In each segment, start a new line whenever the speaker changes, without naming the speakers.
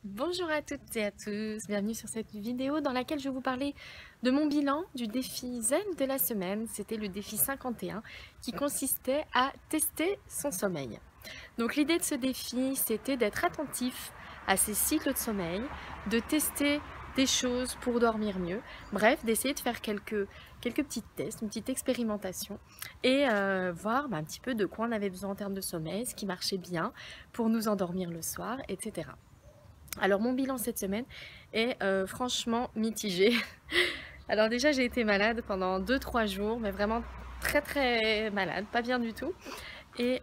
Bonjour à toutes et à tous, bienvenue sur cette vidéo dans laquelle je vais vous parler de mon bilan du défi Zen de la semaine. C'était le défi 51 qui consistait à tester son sommeil. Donc l'idée de ce défi, c'était d'être attentif à ses cycles de sommeil, de tester des choses pour dormir mieux, bref, d'essayer de faire quelques petits tests, une petite expérimentation et voir un petit peu de quoi on avait besoin en termes de sommeil, ce qui marchait bien pour nous endormir le soir, etc. Alors mon bilan cette semaine est franchement mitigé. Alors déjà j'ai été malade pendant 2-3 jours, mais vraiment très malade, pas bien du tout. Et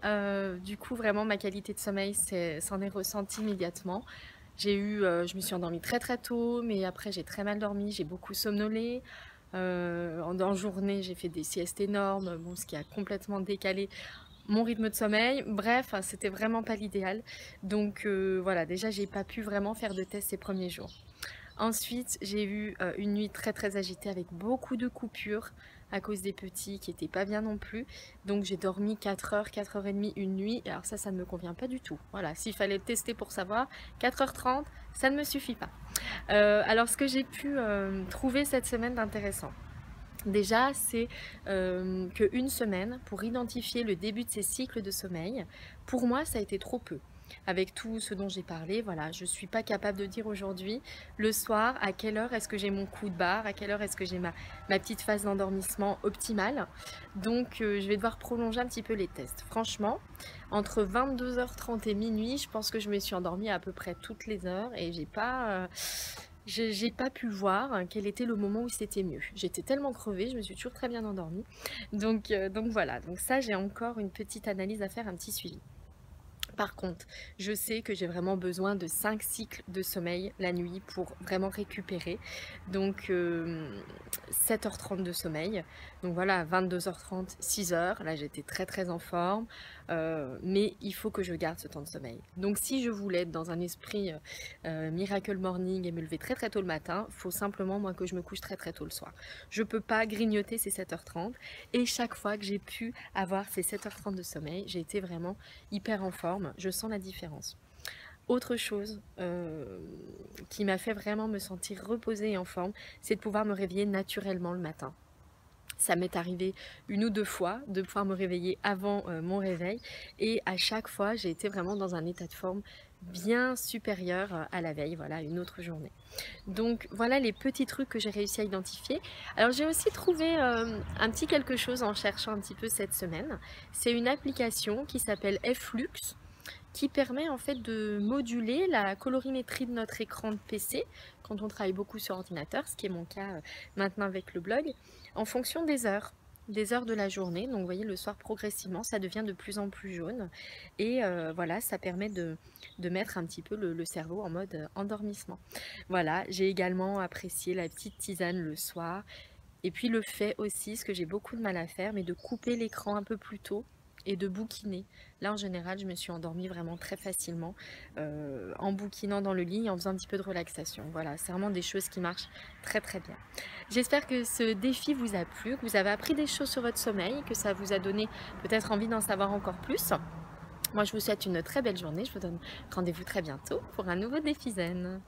du coup vraiment ma qualité de sommeil s'en est ressentie immédiatement. Je me suis endormie très tôt, mais après j'ai très mal dormi, j'ai beaucoup somnolé. En journée j'ai fait des siestes énormes, bon, ce qui a complètement décalé mon rythme de sommeil. Bref, c'était vraiment pas l'idéal. Donc voilà, déjà j'ai pas pu vraiment faire de tests ces premiers jours. Ensuite, j'ai eu une nuit très agitée avec beaucoup de coupures à cause des petits qui étaient pas bien non plus. Donc j'ai dormi 4 heures, 4h30 une nuit. Et alors ça ne me convient pas du tout. Voilà, s'il fallait tester pour savoir, 4h30, ça ne me suffit pas. Alors ce que j'ai pu trouver cette semaine d'intéressant. Déjà, c'est qu'une semaine pour identifier le début de ces cycles de sommeil, pour moi, ça a été trop peu. Avec tout ce dont j'ai parlé, voilà, je ne suis pas capable de dire aujourd'hui, le soir, à quelle heure est-ce que j'ai mon coup de barre, à quelle heure est-ce que j'ai ma petite phase d'endormissement optimale. Donc, je vais devoir prolonger un petit peu les tests. Franchement, entre 22h30 et minuit, je pense que je me suis endormie à peu près toutes les heures et j'ai pas pu voir quel était le moment où c'était mieux. J'étais tellement crevée, je me suis toujours très bien endormie. Donc voilà, donc ça j'ai encore une petite analyse à faire, un petit suivi. Par contre, je sais que j'ai vraiment besoin de 5 cycles de sommeil la nuit pour vraiment récupérer. Donc 7h30 de sommeil. Donc voilà, 22h30, 6h. Là, j'étais très en forme. Mais il faut que je garde ce temps de sommeil. Donc si je voulais être dans un esprit miracle morning et me lever très tôt le matin, il faut simplement moi que je me couche très tôt le soir. Je peux pas grignoter ces 7h30. Et chaque fois que j'ai pu avoir ces 7h30 de sommeil, j'ai été vraiment hyper en forme, je sens la différence. Autre chose qui m'a fait vraiment me sentir reposée et en forme, c'est de pouvoir me réveiller naturellement le matin. Ça m'est arrivé une ou deux fois de pouvoir me réveiller avant mon réveil et à chaque fois j'ai été vraiment dans un état de forme bien supérieur à la veille, voilà, une autre journée. Donc voilà les petits trucs que j'ai réussi à identifier. Alors j'ai aussi trouvé un petit quelque chose en cherchant un petit peu cette semaine. C'est une application qui s'appelle Flux qui permet en fait de moduler la colorimétrie de notre écran de PC quand on travaille beaucoup sur ordinateur, ce qui est mon cas maintenant avec le blog, en fonction des heures de la journée. Donc vous voyez, le soir progressivement ça devient de plus en plus jaune et voilà, ça permet de mettre un petit peu le cerveau en mode endormissement. Voilà, j'ai également apprécié la petite tisane le soir et puis le fait aussi, ce que j'ai beaucoup de mal à faire, mais de couper l'écran un peu plus tôt et de bouquiner. Là en général je me suis endormie vraiment très facilement en bouquinant dans le lit et en faisant un petit peu de relaxation. Voilà, c'est vraiment des choses qui marchent très bien. J'espère que ce défi vous a plu, que vous avez appris des choses sur votre sommeil, que ça vous a donné peut-être envie d'en savoir encore plus. Moi je vous souhaite une très belle journée, je vous donne rendez-vous très bientôt pour un nouveau défi zen.